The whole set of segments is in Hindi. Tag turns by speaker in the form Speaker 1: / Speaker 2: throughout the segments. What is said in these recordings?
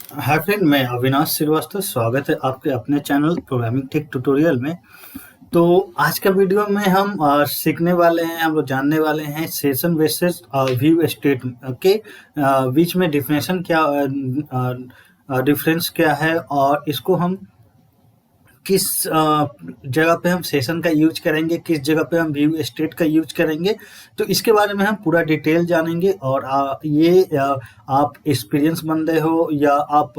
Speaker 1: हाय फ्रेंड, मैं अविनाश श्रीवास्तव। स्वागत है आपके अपने चैनल प्रोग्रामिंग टेक ट्यूटोरियल में। तो आज का वीडियो में हम सीखने वाले हैं, हम लोग जानने वाले हैं सेशन बेसिस व्यू स्टेट के बीच में डिफरेंस क्या है और इसको हम किस जगह पे हम सेशन का यूज करेंगे, किस जगह पे हम व्यू स्टेट का यूज करेंगे। तो इसके बारे में हम पूरा डिटेल जानेंगे। और आप एक्सपीरियंस बंदे हो या आप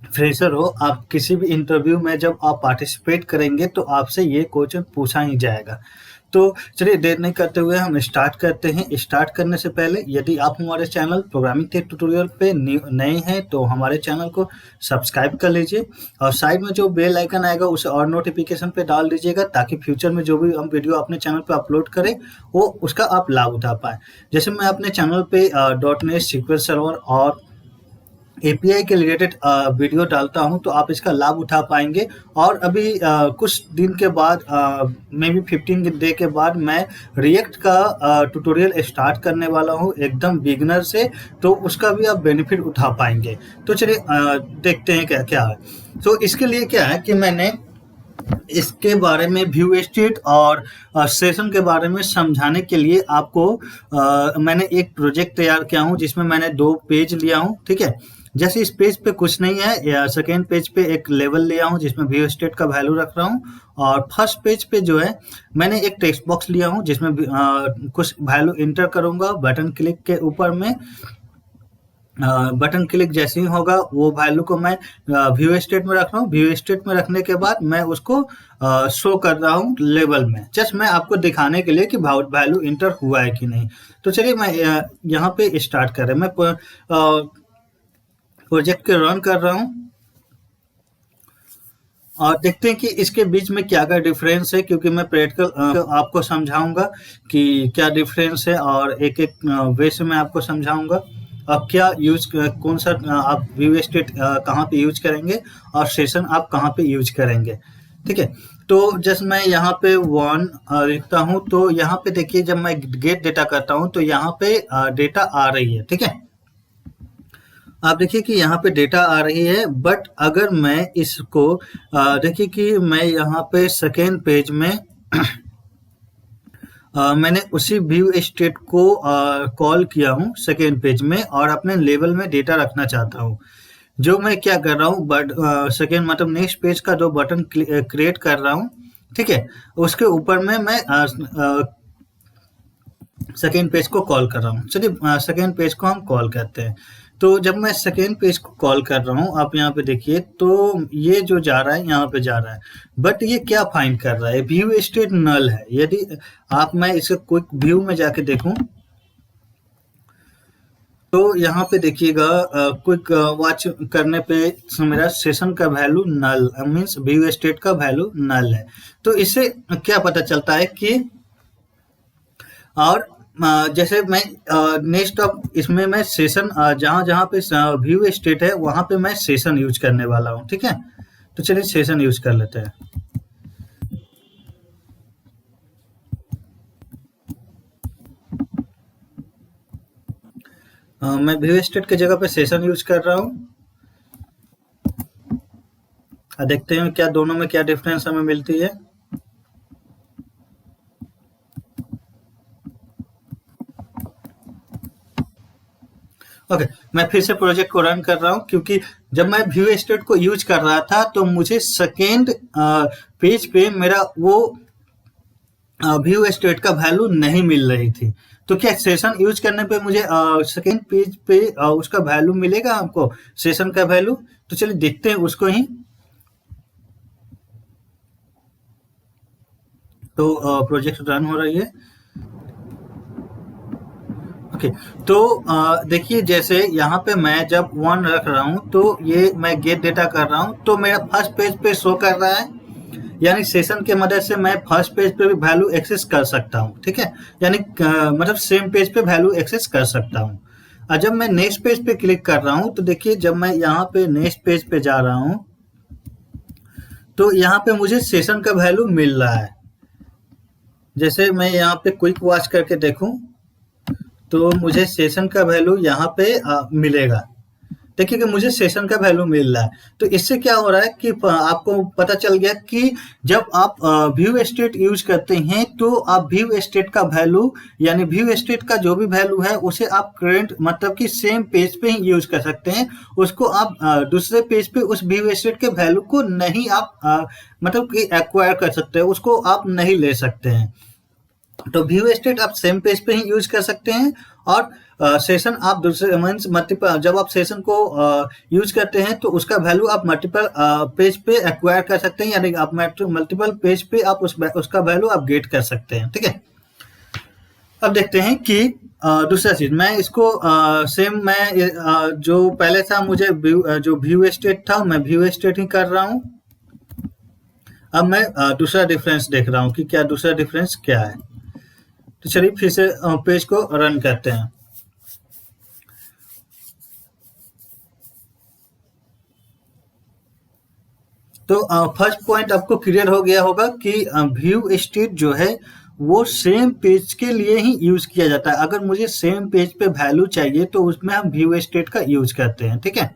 Speaker 1: फ्रेशर हो, आप किसी भी इंटरव्यू में जब आप पार्टिसिपेट करेंगे तो आपसे ये क्वेश्चन पूछा ही जाएगा। तो चलिए देर नहीं करते हुए हम स्टार्ट करते हैं। स्टार्ट करने से पहले यदि आप हमारे चैनल प्रोग्रामिंग टेक ट्यूटोरियल पे नए हैं तो हमारे चैनल को सब्सक्राइब कर लीजिए और साइड में जो बेल आइकन आएगा उसे और नोटिफिकेशन पे डाल दीजिएगा, ताकि फ्यूचर में जो भी हम वीडियो अपने चैनल पे अपलोड करें वो उसका आप लाभ उठा पाएँ। जैसे मैं अपने चैनल पे .NET SQL सर्वर और एपीआई के रिलेटेड वीडियो डालता हूं, तो आप इसका लाभ उठा पाएंगे। और अभी कुछ दिन के बाद, मे बी 15 डे के बाद, मैं रिएक्ट का ट्यूटोरियल स्टार्ट करने वाला हूं एकदम बिगिनर से, तो उसका भी आप बेनिफिट उठा पाएंगे। तो चलिए देखते हैं क्या क्या है। तो इसके लिए क्या है कि मैंने इसके बारे में व्यू स्टेट और सेशन के बारे में समझाने के लिए आपको मैंने एक प्रोजेक्ट तैयार किया हूं, जिसमें मैंने 2 पेज लिया हूं। ठीक है, जैसे इस पेज पे कुछ नहीं है, या सेकेंड पेज पे एक लेवल लिया हूं जिसमें व्यू स्टेट का वैल्यू रख रहा हूं, और फर्स्ट पेज पे जो है मैंने एक टेक्स्ट बॉक्स लिया हूं जिसमें कुछ वैल्यू इंटर करूंगा। बटन क्लिक के ऊपर में बटन क्लिक जैसे ही होगा वो वैल्यू को मैं व्यू स्टेट में रख रहा हूँ। व्यू स्टेट में रखने के बाद मैं उसको शो कर रहा हूँ लेवल में, जस्ट मैं आपको दिखाने के लिए कि वैल्यू इंटर हुआ है कि नहीं। तो चलिए मैं यहाँ पे स्टार्ट कर रहे हैं। मैं प्रोजेक्ट के रन कर रहा हूँ और देखते हैं कि इसके बीच में क्या क्या डिफरेंस है, क्योंकि मैं प्रैक्टिकल आपको समझाऊंगा कि क्या डिफरेंस है, और एक एक वे से मैं आपको समझाऊंगा आप क्या यूज, कौन सा आप व्यू स्टेट कहाँ पे यूज करेंगे और सेशन आप कहाँ पे यूज करेंगे। ठीक है, तो जस्ट मैं यहाँ पे 1 लिखता हूँ, तो यहाँ पे देखिए जब मैं गेट डेटा करता हूँ तो यहाँ पे डेटा आ रही है। ठीक है, आप देखिए कि यहाँ पे डेटा आ रही है, बट अगर मैं इसको देखिए कि मैं यहाँ पे सेकेंड पेज में मैंने उसी व्यू स्टेट को कॉल किया हूँ सेकेंड पेज में, और अपने लेवल में डेटा रखना चाहता हूँ। जो मैं क्या कर रहा हूँ, बट सेकेंड मतलब नेक्स्ट पेज का जो बटन क्रिएट कर रहा हूँ, ठीक है, उसके ऊपर में मैं सेकेंड पेज को कॉल कर रहा हूँ। चलिए सेकेंड पेज को हम कॉल करते हैं। तो जब मैं सेकेंड पेज को कॉल कर रहा हूँ, आप यहाँ पे देखिए, तो ये जो जा रहा है यहाँ पे जा रहा है, बट ये क्या फाइंड कर रहा है, व्यू स्टेट नल है। यदि आप मैं इसे क्विक व्यू में जाके देखूं तो यहाँ पे देखिएगा क्विक वॉच करने पे मेरा सेशन का वैल्यू नल मीन्स व्यू स्टेट का वैल्यू नल है। तो इससे क्या पता चलता है कि, और जैसे मैं नेक्स्ट अब इसमें मैं सेशन जहाँ जहाँ पे व्यू स्टेट है वहाँ पे मैं सेशन यूज करने वाला हूँ। ठीक है, तो चलिए सेशन यूज कर लेते हैं। मैं व्यू स्टेट की जगह पे सेशन यूज कर रहा हूँ। देखते हैं क्या दोनों में क्या डिफरेंस हमें मिलती है। ओके, मैं फिर से प्रोजेक्ट को रन कर रहा हूँ, क्योंकि जब मैं व्यू स्टेट को यूज कर रहा था तो मुझे सेकेंड पेज पे मेरा वो व्यू स्टेट का वैल्यू नहीं मिल रही थी। तो क्या सेशन यूज करने पे मुझे सेकेंड पेज पे उसका वैल्यू मिलेगा आपको, सेशन का वैल्यू? तो चलिए देखते हैं उसको ही। तो प्रोजेक्ट रन हो रही है। ओके, तो देखिए जैसे यहाँ पे मैं जब 1 रख रहा हूँ तो ये मैं गेट डेटा कर रहा हूँ, तो मेरा फर्स्ट पेज पे शो कर रहा है, यानी सेशन के मदद से मैं फर्स्ट पेज पे भी वैल्यू एक्सेस कर सकता हूँ। ठीक है, यानी मतलब सेम पेज पे वैल्यू एक्सेस कर सकता हूँ। और जब मैं नेक्स्ट पेज पे क्लिक कर रहा हूँ तो देखिए जब मैं यहाँ पे नेक्स्ट पेज पे जा रहा हूँ तो यहाँ पे मुझे सेशन का वैल्यू मिल रहा है। जैसे मैं यहाँ पे क्विक वॉच करके देखूं तो मुझे सेशन का वैल्यू यहाँ पे मिलेगा। देखिए कि मुझे सेशन का वैल्यू मिल रहा है। तो इससे क्या हो रहा है कि आपको पता चल गया कि जब आप व्यू स्टेट यूज करते हैं तो आप व्यू स्टेट का वैल्यू यानी व्यू स्टेट का जो भी वैल्यू है उसे आप करंट मतलब कि सेम पेज पे ही यूज कर सकते हैं। उसको आप दूसरे पेज पे उस व्यू स्टेट के वैल्यू को नहीं आप मतलब कि एक्वायर कर सकते हैं, उसको आप नहीं ले सकते हैं। तो व्यू स्टेट आप सेम पेज पे ही यूज कर सकते हैं और सेशन आप दूसरे मीन्स मल्टीपल जब आप सेशन को यूज करते हैं तो उसका वैल्यू आप मल्टीपल पेज पे एक्वायर कर सकते हैं, यानी आप मल्टीपल पेज पे आप उसका वैल्यू आप गेट कर सकते हैं। ठीक है, अब देखते हैं कि दूसरा चीज मैं इसको सेम मैं जो पहले था मुझे जो व्यू स्टेट था मैं व्यू स्टेट ही कर रहा हूँ। अब मैं दूसरा डिफरेंस देख रहा हूँ कि क्या दूसरा डिफरेंस क्या है। तो चलिए फिर से पेज को रन करते हैं। तो फर्स्ट पॉइंट आपको क्लियर हो गया होगा कि व्यू स्टेट जो है वो सेम पेज के लिए ही यूज किया जाता है। अगर मुझे सेम पेज पे वैल्यू चाहिए तो उसमें हम व्यू स्टेट का यूज करते हैं। ठीक है,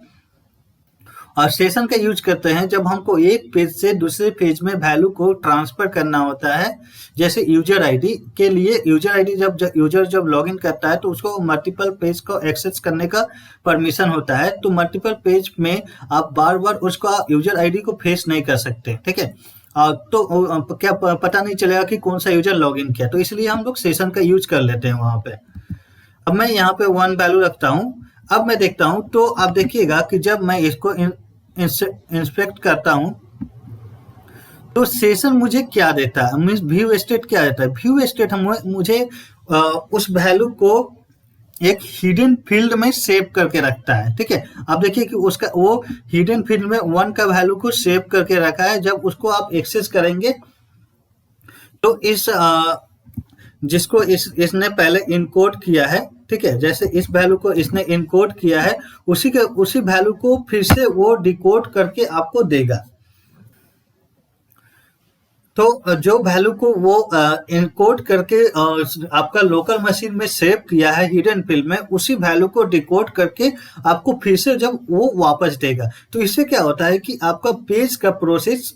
Speaker 1: और सेशन का यूज करते हैं जब हमको एक पेज से दूसरे पेज में वैल्यू को ट्रांसफर करना होता है। जैसे यूजर आईडी के लिए यूजर आईडी जब यूजर जब लॉगिन करता है तो उसको मल्टीपल पेज को एक्सेस करने का परमिशन होता है। तो मल्टीपल पेज में आप बार बार उसका यूजर आईडी को फेस नहीं कर सकते। ठीक है, तो क्या पता नहीं चलेगा कि कौन सा यूजर लॉगिन किया, तो इसलिए हम लोग सेशन का यूज कर लेते हैं वहां पे। अब मैं यहाँ पे 1 वैल्यू रखता हूँ। अब मैं देखता हूँ तो आप देखिएगा कि जब मैं इसको इंस्पेक्ट करता हूँ तो सेशन मुझे क्या देता है, मीन्स व्यू स्टेट क्या देता है। व्यू स्टेट मुझे उस वैल्यू को एक हिडन फील्ड में सेव करके रखता है। ठीक है, आप देखिए कि उसका वो हिडन फील्ड में 1 का वैल्यू को सेव करके रखा है। जब उसको आप एक्सेस करेंगे तो जिसको इसने पहले इनकोड किया है, ठीक है, जैसे इस वैल्यू को इसने इनकोड किया है उसी वैल्यू को फिर से वो डिकोड करके आपको देगा। तो जो वैल्यू को वो इनकोड करके आपका लोकल मशीन में सेव किया है हिडन फील्ड में, उसी वैल्यू को डिकोड करके आपको फिर से जब वो वापस देगा। तो इससे क्या होता है कि आपका पेज का प्रोसेस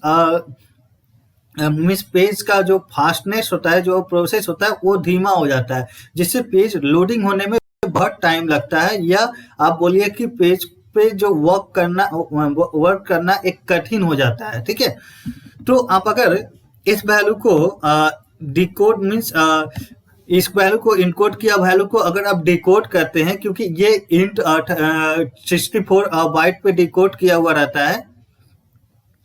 Speaker 1: मीन्स पेज का जो फास्टनेस होता है, जो प्रोसेस होता है वो धीमा हो जाता है, जिससे पेज लोडिंग होने में बहुत टाइम लगता है, या आप बोलिए कि पेज पे जो वर्क करना एक कठिन हो जाता है। ठीक है, तो आप अगर इस वैल्यू को डिकोड मीन्स इस वैल्यू को इनकोड किया वैल्यू को अगर आप डिकोड करते हैं, क्योंकि ये इंट 64 बाइट पे डिकोड किया हुआ रहता है,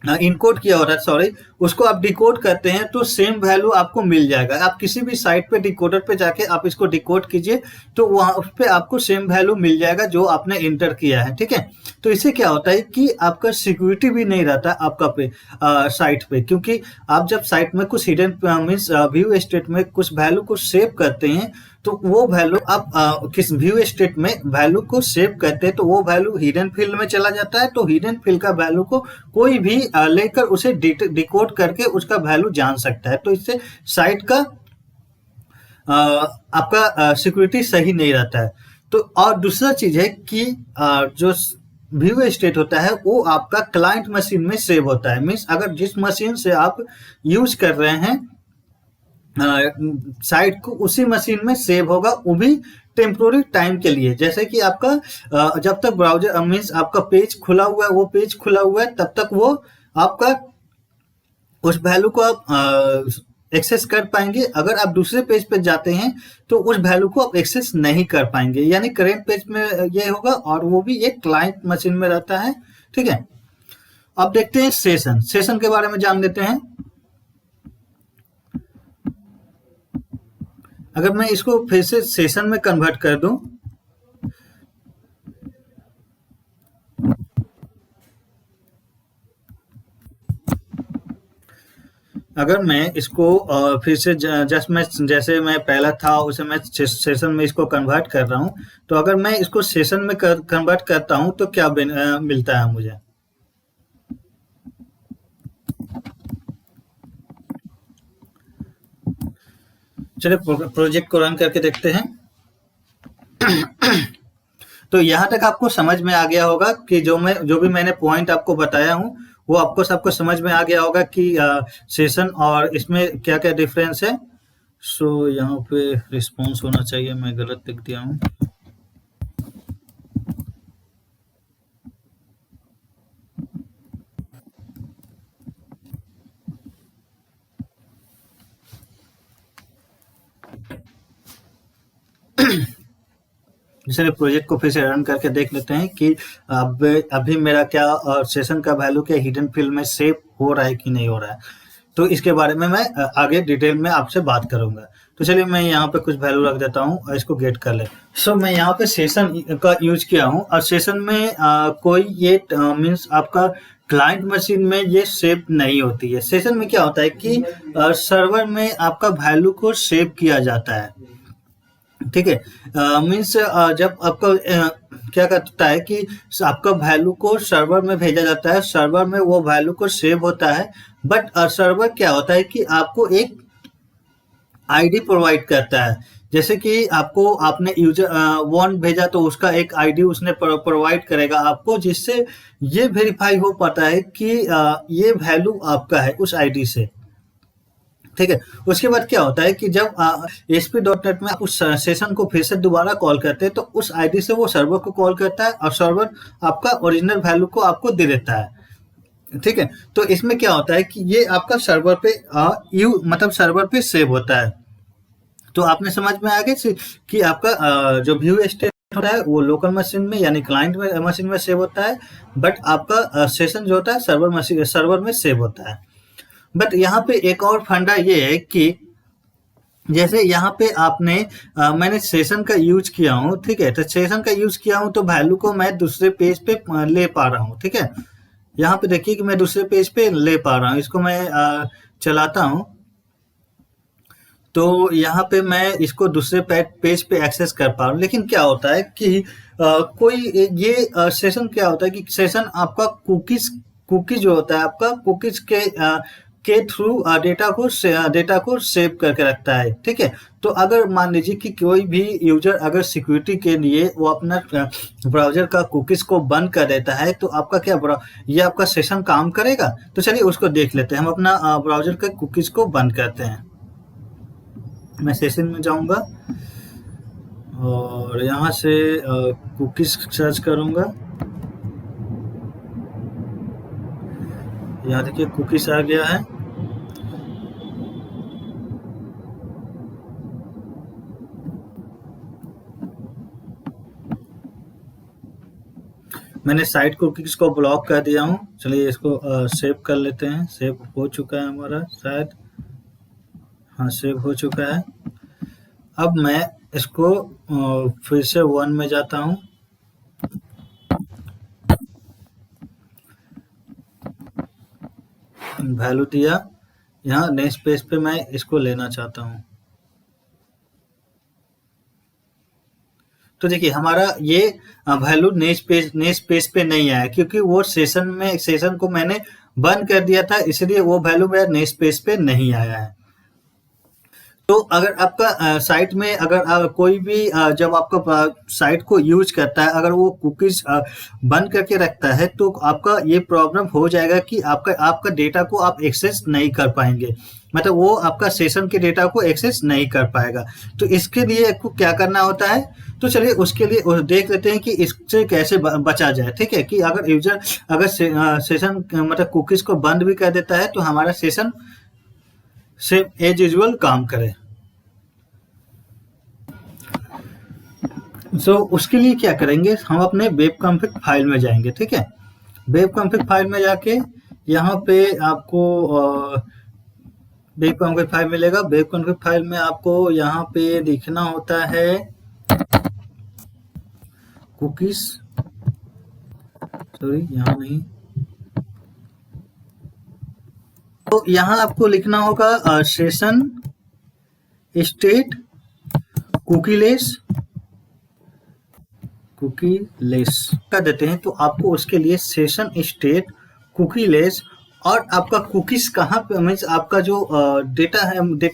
Speaker 1: इनकोड किया हो रहा है, सॉरी, उसको आप डिकोड करते हैं तो सेम वैल्यू आपको मिल जाएगा। आप किसी भी साइट पे डिकोडर पे जाके आप इसको डिकोड कीजिए तो वहां उस पे आपको सेम वैल्यू मिल जाएगा जो आपने इंटर किया है। ठीक है, तो इससे क्या होता है कि आपका सिक्योरिटी भी नहीं रहता आपका पे साइट पे, क्योंकि आप जब साइट में कुछ हिडन मीन्स व्यू स्टेट में कुछ वैल्यू को सेव करते हैं तो वो वैल्यू आप किस व्यू स्टेट में वैल्यू को सेव करते हैं तो वो वैल्यू हिडन फील्ड में चला जाता है। तो हिडन फील्ड का वैल्यू को कोई भी लेकर उसे डिकोड करके उसका वैल्यू जान सकता है। तो इससे साइट का आपका सिक्योरिटी सही नहीं रहता है। तो और दूसरा चीज है कि जो व्यू स्टेट होता है वो आपका क्लाइंट मशीन में सेव होता है। मीन्स अगर जिस मशीन से आप यूज कर रहे हैं साइट को, उसी मशीन में सेव होगा, वो भी टेम्पोररी टाइम के लिए। जैसे कि आपका जब तक ब्राउजर मीन्स आपका पेज खुला हुआ है, वो पेज खुला हुआ है, तब तक वो आपका उस वैल्यू को आप एक्सेस कर पाएंगे। अगर आप दूसरे पेज पे जाते हैं तो उस वैल्यू को आप एक्सेस नहीं कर पाएंगे, यानी करेंट पेज में ये होगा और वो भी एक क्लाइंट मशीन में रहता है। ठीक है, अब देखते हैं सेशन के बारे में जान लेते हैं। अगर मैं इसको फिर से सेशन में कन्वर्ट कर दूं, अगर मैं इसको फिर से जस्ट मैं जैसे मैं पहला था उसे मैं सेशन में इसको कन्वर्ट कर रहा हूं, तो अगर मैं इसको सेशन में कन्वर्ट करता हूं तो क्या मिलता है मुझे। चलिए प्रोजेक्ट को रन करके देखते हैं। तो यहाँ तक आपको समझ में आ गया होगा कि जो भी मैंने पॉइंट आपको बताया हूँ वो आपको सबको समझ में आ गया होगा कि सेशन और इसमें क्या क्या डिफरेंस है। सो यहाँ पे रिस्पॉन्स होना चाहिए, मैं गलत लिख दिया हूँ। चलिए प्रोजेक्ट को फिर से रन करके देख लेते हैं कि अब अभी मेरा क्या सेशन का वैल्यू क्या हिडन फील्ड में सेव हो रहा है कि नहीं हो रहा है। तो इसके बारे में मैं आगे डिटेल में आपसे बात करूंगा। तो चलिए मैं यहाँ पे कुछ वैल्यू रख देता हूँ और इसको गेट कर ले। सो मैं यहाँ पे सेशन का यूज किया हूँ और सेशन में कोई ये मीन्स आपका क्लाइंट मशीन में ये सेव नहीं होती है। सेशन में क्या होता है कि सर्वर में आपका वैल्यू को सेव किया जाता है, ठीक है। मीन्स जब आपका क्या करता है कि आपका वैल्यू को सर्वर में भेजा जाता है, सर्वर में वो वैल्यू को सेव होता है। बट सर्वर क्या होता है कि आपको एक आईडी प्रोवाइड करता है। जैसे कि आपको आपने यूजर वन भेजा तो उसका एक आईडी उसने प्रोवाइड करेगा आपको, जिससे ये वेरीफाई हो पाता है कि ये वैल्यू आपका है उस आईडी से, ठीक है। उसके बाद क्या होता है कि जब ASP.NET में आप उस सेशन को फिर से दोबारा कॉल करते हैं तो उस आईडी से वो सर्वर को कॉल करता है और सर्वर आपका ओरिजिनल वैल्यू को आपको दे देता है, ठीक है। तो इसमें क्या होता है कि ये आपका सर्वर पे मतलब सर्वर पे सेव होता है। तो आपने समझ में आ गया कि आपका जो व्यू स्टेट होता है वो लोकल मशीन में यानी क्लाइंट मशीन में सेव होता है, बट आपका सेशन जो होता है सर्वर में सेव होता है। बट यहाँ पे एक और फंडा ये है कि जैसे यहाँ पे मैंने सेशन का यूज किया हूँ, ठीक है। तो सेशन का यूज किया हूँ तो वैल्यू को मैं दूसरे पेज पे ले पा रहा हूँ, ठीक है। यहाँ पे देखिए कि मैं दूसरे पेज पे ले पा रहा हूँ। इसको मैं चलाता हूँ तो यहाँ पे मैं इसको दूसरे पेज पे एक्सेस कर पा रहा हूँ। लेकिन क्या होता है कि कोई ये सेशन क्या होता है कि सेशन आपका कुकीज जो होता है आपका कुकीज के थ्रू डेटा को सेव करके रखता है, ठीक है। तो अगर मान लीजिए कि कोई भी यूजर अगर सिक्योरिटी के लिए वो अपना ब्राउजर का कुकीज को बंद कर देता है तो आपका ये आपका सेशन काम करेगा। तो चलिए उसको देख लेते हैं। हम अपना ब्राउजर के कुकीज को बंद करते हैं। मैं सेशन में जाऊंगा और यहाँ से कुकीज सर्च करूंगा। यहाँ देखिए कुकीज आ गया है। मैंने साइट कुकीज को ब्लॉक कर दिया हूँ। चलिए इसको सेव कर लेते हैं। सेव हो चुका है हमारा शायद, हाँ सेव हो चुका है। अब मैं इसको फिर से वन में जाता हूँ। वैल्यू दिया, यहाँ नेक्स्ट पेज पे मैं इसको लेना चाहता हूँ। तो देखिए हमारा ये वैल्यू नेक्स्ट पेज पे नहीं आया क्योंकि वो सेशन को मैंने बंद कर दिया था, इसलिए वो वैल्यू मेरा नेक्स्ट पेज पे नहीं आया है। तो अगर आपका साइट में अगर कोई भी जब आपका साइट को यूज करता है अगर वो कुकीज बंद करके रखता है तो आपका ये प्रॉब्लम हो जाएगा कि आपका डेटा को आप एक्सेस नहीं कर पाएंगे, मतलब वो आपका सेशन के डेटा को एक्सेस नहीं कर पाएगा। तो इसके लिए आपको क्या करना होता है, तो चलिए उसके लिए देख लेते हैं कि इससे कैसे बचा जाए, ठीक है। कि अगर यूजर अगर सेशन मतलब कुकीज को बंद भी कर देता है तो हमारा सेशन सेम एज यूजुअल काम करे। उसके लिए क्या करेंगे, हम अपने वेब कॉन्फ़िग फाइल में जाएंगे, ठीक है। वेब कॉन्फ़िग फाइल में जाके यहाँ पे आपको वेब कॉन्फ़िग फाइल मिलेगा। वेब कॉन्फ़िग फाइल में आपको यहाँ पे लिखना होता है कुकीज, सॉरी यहाँ नहीं, तो यहाँ आपको लिखना होगा सेशन स्टेट कुकीलेस कर देते हैं। तो आपको उसके लिए सेशन स्टेट कुकीलेस और आपका कुकीज कहाँ पे, मीन्स आपका जो डेटा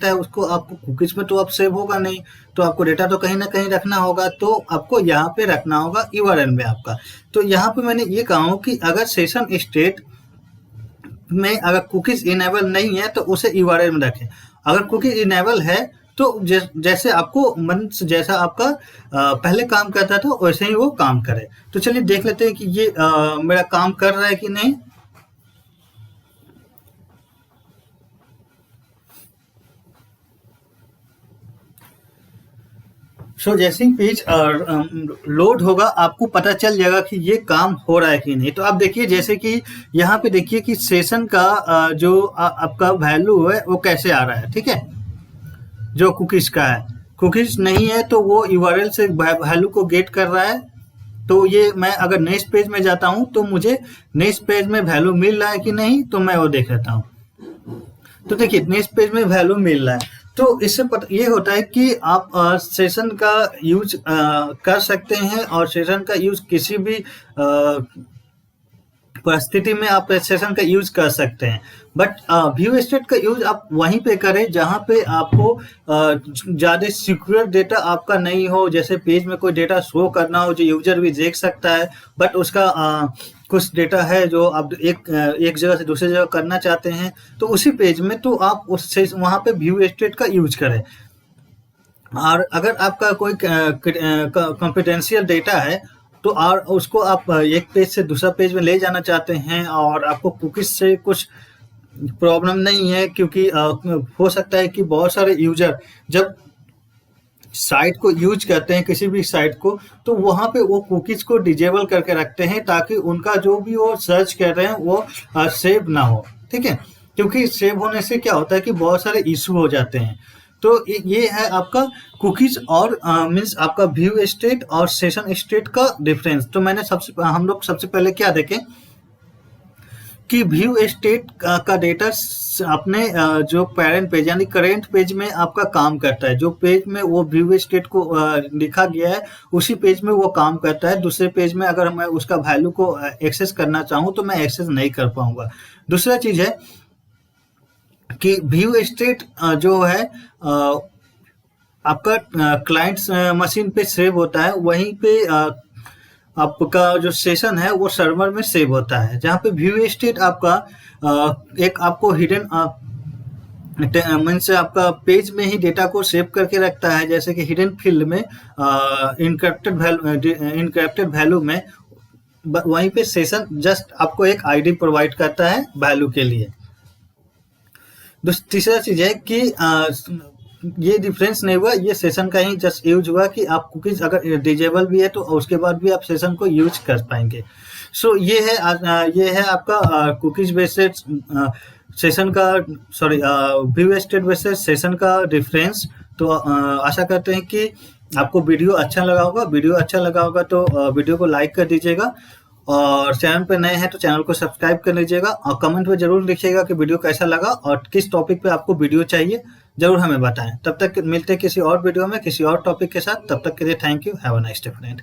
Speaker 1: है उसको आपको कुकीज में तो अब सेव होगा नहीं, तो आपको डेटा तो कहीं ना कहीं रखना होगा, तो आपको यहाँ पे रखना होगा यूआरएल में आपका। तो यहाँ पे मैंने ये कहा हूँ कि अगर सेशन स्टेट में अगर कुकीज इनेबल नहीं है तो उसे यूआरएल में रखें। अगर कुकीज इनेबल है तो जैसे आपको मन जैसा आपका पहले काम करता था वैसे ही वो काम करे। तो चलिए देख लेते हैं कि ये मेरा काम कर रहा है कि नहीं। सो जैसे ही पेज लोड होगा आपको पता चल जाएगा कि ये काम हो रहा है कि नहीं। तो आप देखिए जैसे कि यहाँ पे देखिए कि सेशन का जो आपका वैल्यू है वो कैसे आ रहा है, ठीक है, जो कुकीज का है। कुकीज नहीं है तो वो यूआरएल से वैल्यू को गेट कर रहा है। तो ये मैं अगर नेक्स्ट पेज में जाता हूँ तो मुझे नेक्स्ट पेज में वैल्यू मिल रहा है कि नहीं, तो मैं वो देख लेता हूँ। तो देखिए नेक्स्ट पेज में वैल्यू मिल रहा है। तो इससे ये होता है कि आप सेशन का यूज कर सकते हैं, और सेशन का यूज किसी भी परिस्थिति में आप सेशन का यूज कर सकते हैं। बट व्यू स्टेट का यूज आप वहीं पे करें जहां पे आपको ज़्यादा सिक्योर डेटा आपका नहीं हो, जैसे पेज में कोई डेटा शो करना हो जो यूजर भी देख सकता है, बट उसका कुछ डेटा है जो आप एक जगह से दूसरी जगह करना चाहते हैं, तो उसी पेज में तो आप उससे वहां पे व्यू स्टेट का यूज करें। और अगर आपका कोई कॉन्फिडेंशियल डेटा है तो और उसको आप एक पेज से दूसरा पेज में ले जाना चाहते हैं, और आपको कुकीज से कुछ प्रॉब्लम नहीं है, क्योंकि हो सकता है कि बहुत सारे यूजर जब साइट को यूज करते हैं, किसी भी साइट को, तो वहां पे वो कुकीज को डिजेबल करके रखते हैं ताकि उनका जो भी वो सर्च कर रहे हैं वो सेव ना हो, ठीक है। क्योंकि सेव होने से क्या होता है कि बहुत सारे इशू हो जाते हैं। तो ये है आपका कुकीज और मीन्स आपका व्यू स्टेट और सेशन स्टेट का डिफरेंस। तो मैंने हम लोग सबसे पहले क्या देखें कि व्यू स्टेट का डेटा अपने जो पेरेंट पेज यानी करेंट पेज में आपका काम करता है। जो पेज में वो व्यू स्टेट को लिखा गया है उसी पेज में वो काम करता है। दूसरे पेज में अगर मैं उसका वैल्यू को एक्सेस करना चाहूँ तो मैं एक्सेस नहीं कर पाऊंगा। दूसरा चीज है कि व्यू स्टेट जो है आपका क्लाइंट मशीन पे सेव होता है, वहीं पे आपका जो सेशन है वो सर्वर में सेव होता है। जहाँ पे व्यू स्टेट आपका एक आपको हिडन मीन्स आपका पेज में ही डेटा को सेव करके रखता है, जैसे कि हिडन फील्ड में इनक्रप्टेड वैल्यू में, वहीं पे सेशन जस्ट आपको एक आईडी प्रोवाइड करता है वैल्यू के लिए। तीसरा चीज है कि ये डिफरेंस नहीं हुआ, ये सेशन का ही जस्ट यूज हुआ कि आप कुकीज अगर डिजेबल भी है तो उसके बाद भी आप सेशन को यूज कर पाएंगे। सो ये है आपका कुकीज बेस्ड सेशन का व्यू स्टेट बेस्ड सेशन का डिफरेंस। तो आशा करते हैं कि आपको वीडियो अच्छा लगा होगा। वीडियो अच्छा लगा होगा तो वीडियो को लाइक कर दीजिएगा, और चैनल पे नए हैं तो चैनल को सब्सक्राइब कर लीजिएगा, और कमेंट में जरूर लिखिएगा कि वीडियो कैसा लगा और किस टॉपिक पे आपको वीडियो चाहिए, जरूर हमें बताएं। तब तक मिलते हैं किसी और वीडियो में किसी और टॉपिक के साथ। तब तक के लिए thank you, have a nice day friend.